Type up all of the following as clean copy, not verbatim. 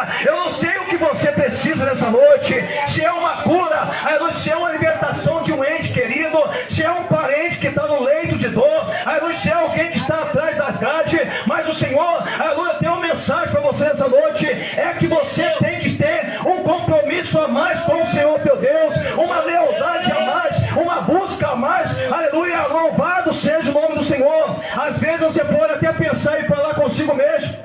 casa. Eu não sei o que você precisa nessa noite. Se é uma cura, aleluia, se é uma libertação de um ente querido, se é um parente que está no leito de dor, aleluia, se é alguém que está atrás das grades. Mas o Senhor, aleluia, tem uma mensagem para você nessa noite. É que você tem que ter um compromisso a mais com o Senhor teu Deus, uma lealdade a mais, uma busca a mais. Aleluia, louvado seja o nome do Senhor. Às vezes você pode até pensar e falar consigo mesmo: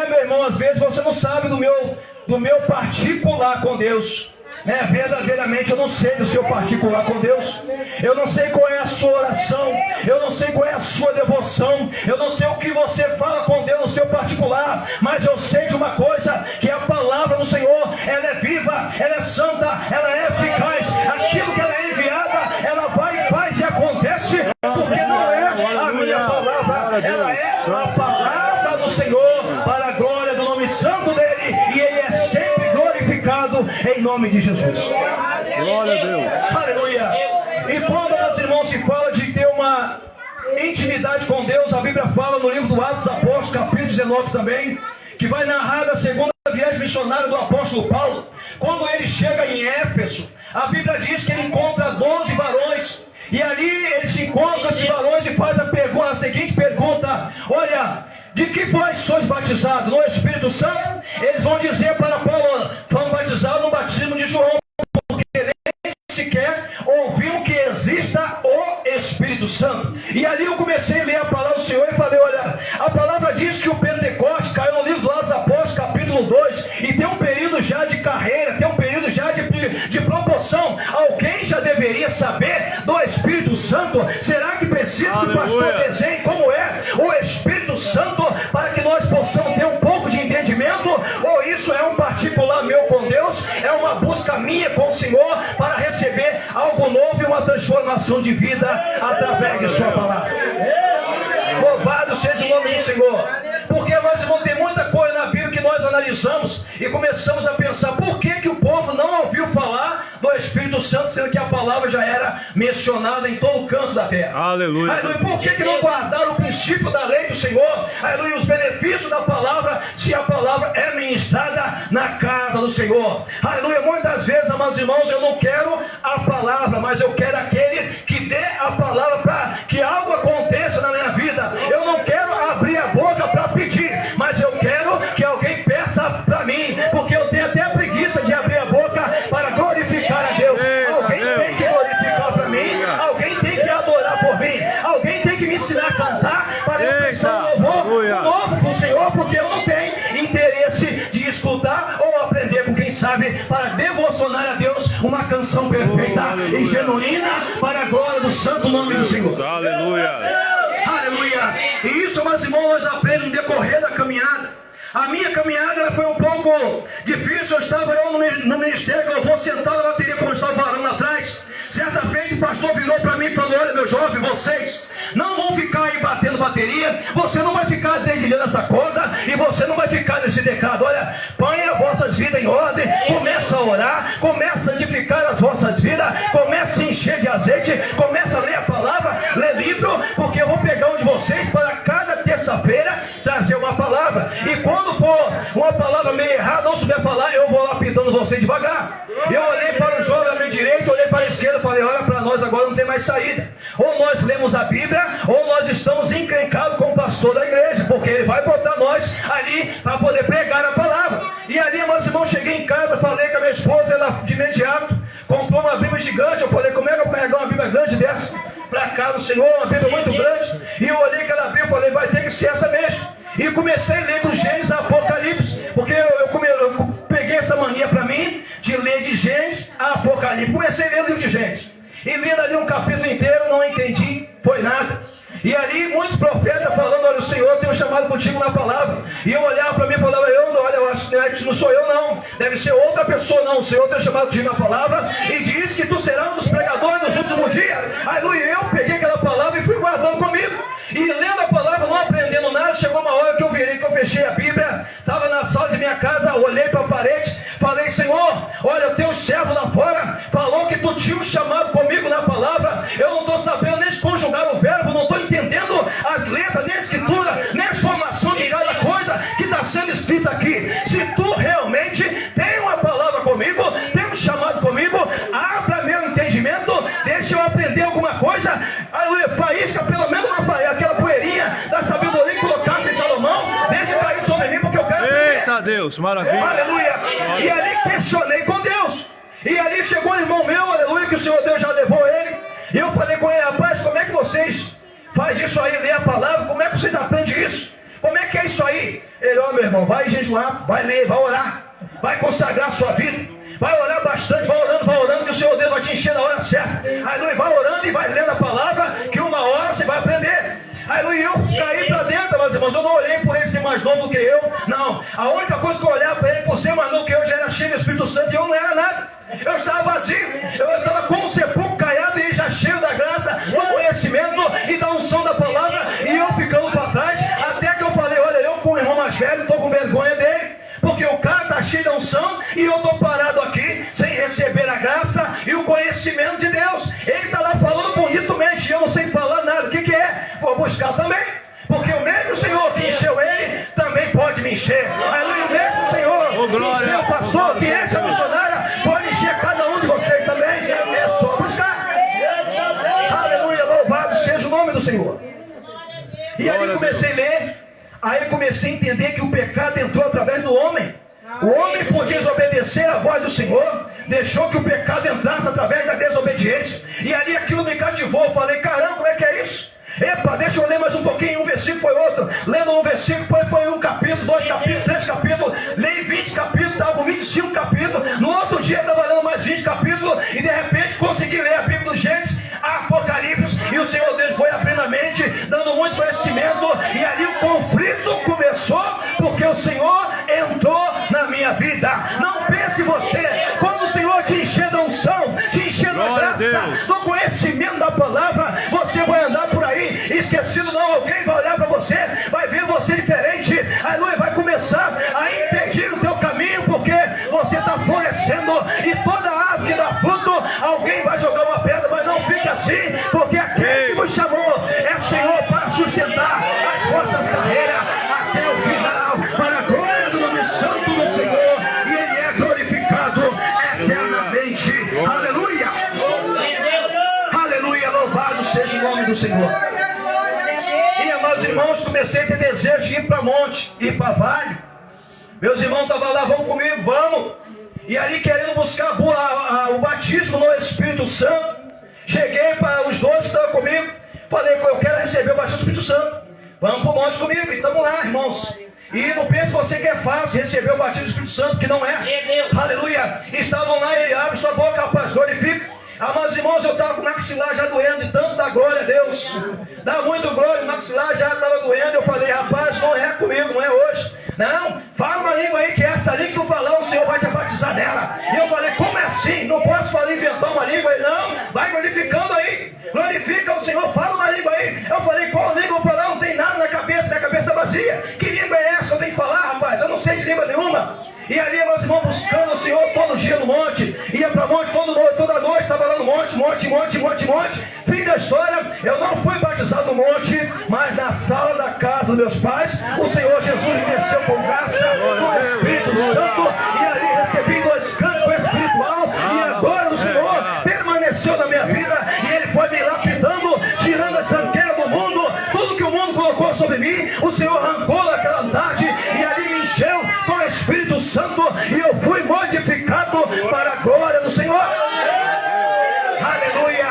meu irmão, às vezes você não sabe do meu particular com Deus. Verdadeiramente eu não sei do seu particular com Deus. Eu não sei qual é a sua oração, eu não sei qual é a sua devoção, eu não sei o que você fala com Deus no seu particular. Mas eu sei de uma coisa, que a palavra do Senhor, ela é viva, ela é santa, ela é eficaz. Aquilo que ela é enviada, ela vai e faz e acontece. Porque não é a minha palavra, ela é a palavra do Senhor, para a glória do nome santo dele. E ele é sempre glorificado em nome de Jesus. Glória a Deus. Aleluia. E quando, meus irmãos, se fala de ter uma intimidade com Deus, a Bíblia fala no livro do Atos dos Apóstolos, capítulo 19 também, que vai narrar a segunda viagem missionária do apóstolo Paulo. Quando ele chega em Éfeso, a Bíblia diz que ele encontra 12 varões. E ali ele se encontra com esses varões e faz a seguinte pergunta: olha, de que vós sois batizados? No Espírito Santo? Eles vão dizer para Paulo: foram batizados no batismo de João, porque nem sequer ouviram que exista o Espírito Santo. E ali eu comecei a ler a palavra do Senhor e falei: olha, a palavra diz que o Pentecoste caiu no livro dos Apóstolos, capítulo 2, e tem um período já de carreira, tem um período já de proporção. Alguém já deveria saber do Espírito Santo. Será que precisa que o pastor desenhe como é o Espírito Santo para que nós possamos ter um pouco de entendimento? Ou isso é um particular meu com Deus? É uma busca minha com o Senhor para receber algo novo e uma transformação de vida através de sua palavra. Louvado seja o nome do Senhor. Porque nós vamos ter muita coisa na Bíblia que nós analisamos e começamos a pensar: por que o povo não ouviu falar do Espírito Santo, sendo que a palavra já era mencionada em todo canto da terra? Aleluia. Aleluia. Por que não guardaram o princípio da lei do Senhor? Aleluia. Os benefícios da palavra, se a palavra é ministrada na casa do Senhor. Aleluia. Muitas vezes, amados irmãos, eu não quero a palavra, mas eu quero aquele que dê a palavra para que algo aconteça na minha vida. Eu não quero abrir a boca para pedir, mas eu quero que alguém peça para mim, porque eu tenho até preguiça de abrir a boca para glorificar a Deus. Alguém tem que glorificar para mim, alguém tem que adorar por mim, alguém tem que me ensinar a cantar para eu prestar um louvor novo para o Senhor, porque eu não tenho interesse de escutar ou aprender com quem sabe, para devocionar a Deus uma canção perfeita e genuína para a glória do santo nome do Senhor. Aleluia. Aleluia. E isso, meus irmãos, nós aprendemos no decorrer da caminhada. A minha caminhada ela foi um pouco difícil. Eu estava no ministério, eu vou sentar na bateria como eu estava falando lá atrás. Certa feita o pastor virou para mim e falou: olha, meu jovem, vocês não vão ficar aí batendo bateria, você não vai ficar dedilhando essa coisa, e você não vai ficar nesse decado. Olha, põe as vossas vidas em ordem, começa a orar, começa a edificar as vossas vidas, começa a encher de azeite, começa a ler a palavra, ler livro, porque eu vou pegar um de vocês para cada terça-feira trazer uma palavra. E quando for uma palavra meio errada, não souber falar, eu vou lapidando você devagar. Eu olhei para o jovem à minha direita, olhei para a esquerda, falei: olha, para nós agora não tem mais saída. Ou nós lemos a Bíblia, ou nós estamos encrencados com o pastor da igreja, porque ele vai botar nós ali para poder pregar a palavra. E ali, meus irmãos, cheguei em casa, falei com a minha esposa, ela de imediato comprou uma Bíblia gigante. Eu falei: como é que eu vou carregar uma Bíblia grande dessa para cá do Senhor, uma Bíblia muito grande? E eu olhei aquela Bíblia e falei: vai ter que ser essa mesmo. E comecei a ler do Gênesis a Apocalipse, porque eu peguei essa mania para mim de ler de Gênesis a Apocalipse. Comecei a ler o livro de Gênesis, e lendo ali um capítulo inteiro, não entendi, foi nada. E ali muitos profetas falando: olha, o Senhor tem um chamado contigo na palavra. E eu olhava para mim e falava: olha, eu acho que não sou eu não, deve ser outra pessoa não. O Senhor tem um chamado contigo na palavra e diz que tu serás um dos pregadores nos últimos dias. Aleluia. Eu peguei aquela palavra e fui guardando comigo, e lendo a palavra, não aprendendo nada. Chegou uma hora que eu virei, que eu fechei a Bíblia, estava na sala de minha casa, olhei para a parede, falei: Senhor, olha, o teu servo lá fora falou que tu tinha um chamado comigo na palavra. Eu não estou sabendo nem conjugar o verbo, não estou entendendo as letras, nem a escritura, nem a formação de cada coisa que está sendo escrita aqui. Se tu realmente Glória a Deus, maravilha. Aleluia. E ali questionei com Deus. E ali chegou um irmão meu, aleluia, que o Senhor Deus já levou ele. E eu falei com ele, rapaz, como é que vocês fazem isso aí, lê a palavra? Como é que vocês aprendem isso? Como é que é isso aí? Ele, ó, meu irmão, vai jejuar, vai ler, vai orar, vai consagrar a sua vida. Vai orar bastante, vai orando, que o Senhor Deus vai te encher na hora certa. Aleluia, vai orando e vai lendo a palavra, que uma hora você vai aprender. Aleluia, eu caí para dentro, meus irmãos. Eu não olhei por ele ser mais novo do que eu. Não, a única coisa que eu olhava para ele, por ser mais novo que eu, já era cheio do Espírito Santo e eu não era nada. Eu estava vazio, eu estava como um sepulcro caiado e já cheio da graça, do conhecimento e da unção da palavra. E eu ficando para trás, até que eu falei, olha, eu com o irmão mais velho, estou com vergonha dele. Porque o cara está cheio de unção e eu estou parado aqui sem receber a graça e o conhecimento de Deus. Ele está lá falando bonitamente e eu não sei falar nada. O que é? Vou buscar também. Porque o mesmo Senhor que encheu ele também pode me encher. Aleluia, o mesmo Senhor que encheu o pastor, que enche a missionária, pode encher cada um de vocês também. É só buscar. Aleluia, louvado seja o nome do Senhor. E aí comecei a ler. Aí comecei a entender que o pecado entrou através do homem. O homem, por desobedecer a voz do Senhor, deixou que o pecado entrasse através da desobediência. E ali aquilo me cativou. Eu falei, caramba, como é que é isso? Epa, deixa eu ler mais um pouquinho. Um versículo foi outro. Lendo um versículo foi um capítulo, 2 capítulos, 3 capítulos. Leio 20 capítulos, estava com 25 capítulos. No outro dia estava lendo mais 20 capítulos. E de repente consegui ler a Bíblia do Gênesis, Apocalipse. E o Senhor Deus foi abrindo a mente, dando muito conhecimento. E ali o conflito começou, porque o Senhor entrou na minha vida. Não pense você, quando o Senhor te encher da unção, te encher da graça, do conhecimento da palavra, você vai andar por aí esquecido. Não, alguém vai olhar para você, vai ver você diferente. Aleluia, vai começar a impedir o teu caminho, porque você está florescendo. E toda árvore que dá fruto, alguém vai jogar uma pedra. Mas não fica assim, porque aquele que nos chamou é Senhor para sustentar as nossas carreiras até o final, para a glória do nome santo do Senhor. E Ele é glorificado eternamente. Aleluia. Aleluia, louvado seja o nome do Senhor. E, amados irmãos, comecei a ter desejo de ir para monte, ir para vale. Meus irmãos estavam lá, vão comigo, vamos. E ali querendo buscar o batismo no Espírito Santo. Cheguei para os dois que estavam comigo. Falei, eu quero receber o batismo do Espírito Santo. Vamos para o monte comigo. E estamos lá, irmãos. E não pense você que é fácil receber o batismo do Espírito Santo, que não é. Aleluia. Estavam lá, ele abre sua boca, rapaz, glorifica. Amados irmãos, eu estava com o maxilar já doendo de tanto dar glória a Deus. Dá muito glória, o maxilar já estava doendo. Eu falei, rapaz, não é comigo, não é hoje. Não, fala uma língua aí, que essa língua que tu falar, o Senhor vai te batizar nela. E eu falei, como é assim? Não posso falar, inventar uma língua aí? Não, vai glorificando aí. Glorifica o Senhor, fala uma língua aí. Eu falei, qual língua eu vou falar? Não tem nada na cabeça, minha cabeça está vazia. Que língua é essa que eu tenho que falar, rapaz? Eu não sei de língua nenhuma. E ali meus irmãos buscando o Senhor todo dia no monte. Ia para monte toda noite, estava lá no monte. Fim da história, eu não fui batizado no monte, mas na sala da casa dos meus pais, o Senhor Jesus me desceu com graça, com o Espírito Santo, e ali recebi 2 cânticos espiritual, e agora o Senhor permaneceu na minha vida, e Ele foi me lapidando, tirando as tranqueiras do mundo, tudo que o mundo colocou sobre mim, o Senhor arrancou naquela tarde, e ali me encheu com o Espírito Santo, e eu fui modificado para a glória do Senhor. Aleluia,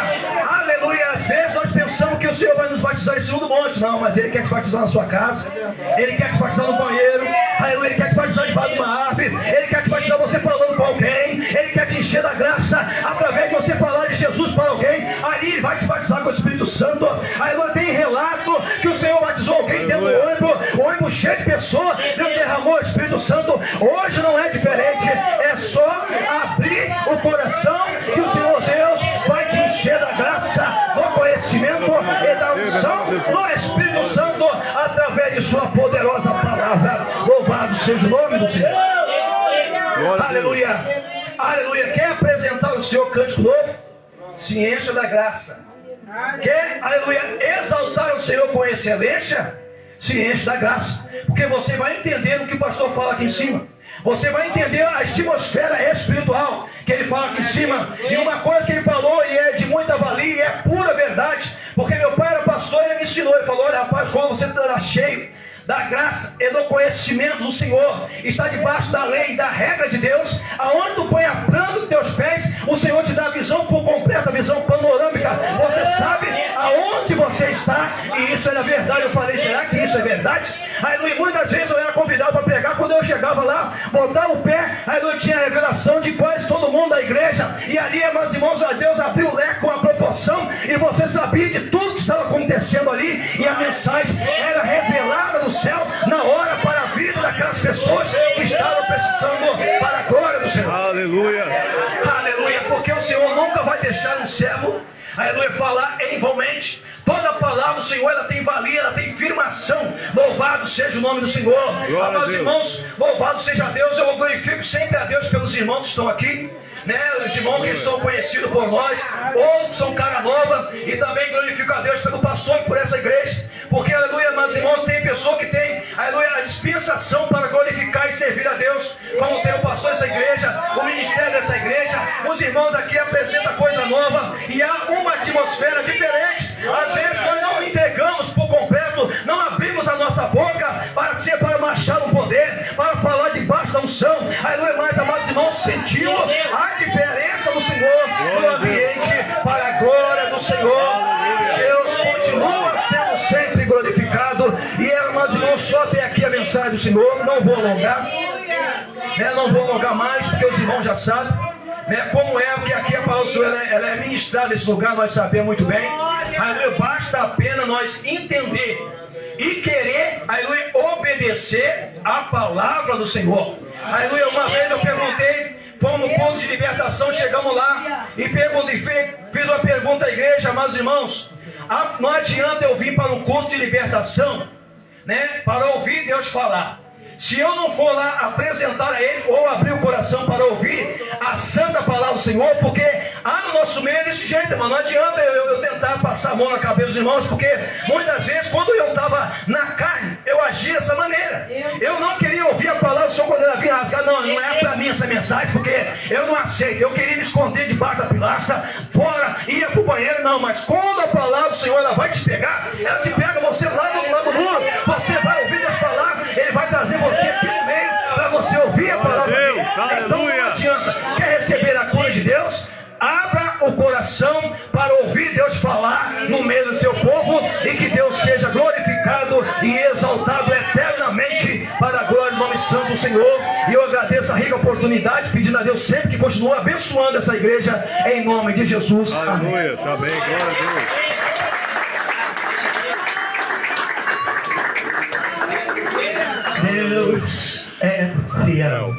aleluia. Às vezes nós pensamos que o Senhor vai nos batizar em cima do monte. Não, mas Ele quer te batizar na sua casa. Ele quer te batizar no banheiro. Aleluia, Ele quer te batizar debaixo de uma árvore. Ele quer te batizar você falando com alguém. Ele quer te encher da graça através de você falar de Jesus para alguém. Ali Ele vai te batizar com o Espírito Santo. Aleluia, tem relato que o Senhor batizou alguém dentro do ônibus. O ônibus cheio de pessoas. Deus derramou o Espírito Santo. Hoje não é diferente. É só abrir o coração que o Senhor Deus vai te encher da graça, do conhecimento e da unção no Espírito Santo através de sua poderosa palavra. Louvado seja o nome do Senhor. Aleluia, aleluia. Quer apresentar o seu cântico novo? Se encha da graça. Quer, aleluia, exaltar o Senhor com excelência? Se enche da graça. Porque você vai entender o que o pastor fala aqui em cima. Você vai entender a atmosfera espiritual que ele fala aqui em cima. E uma coisa que ele falou, e é de muita valia, e é pura verdade. Porque meu pai era pastor e ele me ensinou. Ele falou, olha rapaz, quando você estará cheio da graça e do conhecimento do Senhor, está debaixo da lei e da regra de Deus, aonde tu põe a planta dos teus pés, o Senhor te dá a visão por completa, a visão panorâmica, você sabe aonde você está, e isso era verdade. Eu falei, será que isso é verdade? Aleluia, muitas vezes eu era convidado para pregar, quando eu chegava lá, botar o pé, aleluia, tinha a revelação de quase todo mundo da igreja, e ali, meus irmãos, Deus abriu o leque com a proporção, e você sabia de tudo que estava acontecendo ali, e a mensagem era revelada do céu, na hora, para a vida daquelas pessoas que estavam precisando, para a glória do Senhor. Aleluia. Aleluia, porque o Senhor nunca vai deixar um servo, aleluia, falar em vão mente. Toda palavra do Senhor, ela tem valia, ela tem firmação. Louvado seja o nome do Senhor. Amados irmãos, louvado seja Deus. Eu glorifico sempre a Deus pelos irmãos que estão aqui, né? Os irmãos que são conhecidos por nós, outros que são cara nova, e também glorifico a Deus pelo pastor e por essa igreja, porque, aleluia, meus irmãos, tem pessoa que tem, aleluia, a dispensação para glorificar e servir a Deus, como tem o pastor dessa igreja, o ministério dessa igreja. Os irmãos aqui apresentam coisa nova, e há uma atmosfera diferente. Às vezes nós não entregamos por completo, não abrimos a nossa boca para marchar no poder, para falar debaixo da unção, aleluia, mas, amados irmãos, sentiu a diferença do Senhor no ambiente, para a glória do Senhor. Deus continua sendo sempre glorificado. E amados irmãos, só até aqui a mensagem do Senhor. Não vou alongar, não vou alongar mais, porque os irmãos já sabem, como é, porque aqui a palavra do Senhor ela é ministrada nesse lugar, nós sabemos muito bem. Aleluia, basta apenas nós entender e querer, aleluia, obedecer a palavra do Senhor. Aleluia, uma vez eu perguntei, fomos no culto de libertação, chegamos lá e fiz uma pergunta à igreja, amados irmãos, não adianta eu vir para um culto de libertação, para ouvir Deus falar, se eu não for lá apresentar a Ele, ou abrir o coração para ouvir a santa palavra do Senhor, porque há no nosso meio desse jeito, irmão. Não adianta eu tentar passar a mão na cabeça dos irmãos, porque muitas vezes, quando eu estava na carne, eu agia dessa maneira. Eu não queria ouvir a palavra do Senhor quando ela vinha rasgar. Não é para mim essa mensagem, porque eu não aceito. Eu queria me esconder debaixo da pilastra, fora, ia para o banheiro, não. Mas quando a palavra do Senhor ela vai te pegar, ela te pega você lá do lado do muro, você vai ouvir as palavras, Ele vai trazer você aqui no meio, para você ouvir a palavra dele. Então não adianta, quer receber a cura de Deus? Abra o coração para ouvir Deus falar no meio do seu povo, e que Deus seja glorificado e exaltado eternamente para a glória do nome santo do Senhor. E eu agradeço a rica oportunidade, pedindo a Deus sempre que continue abençoando essa igreja, em nome de Jesus. Aleluia, amém, glória a Deus. Deus é fiel.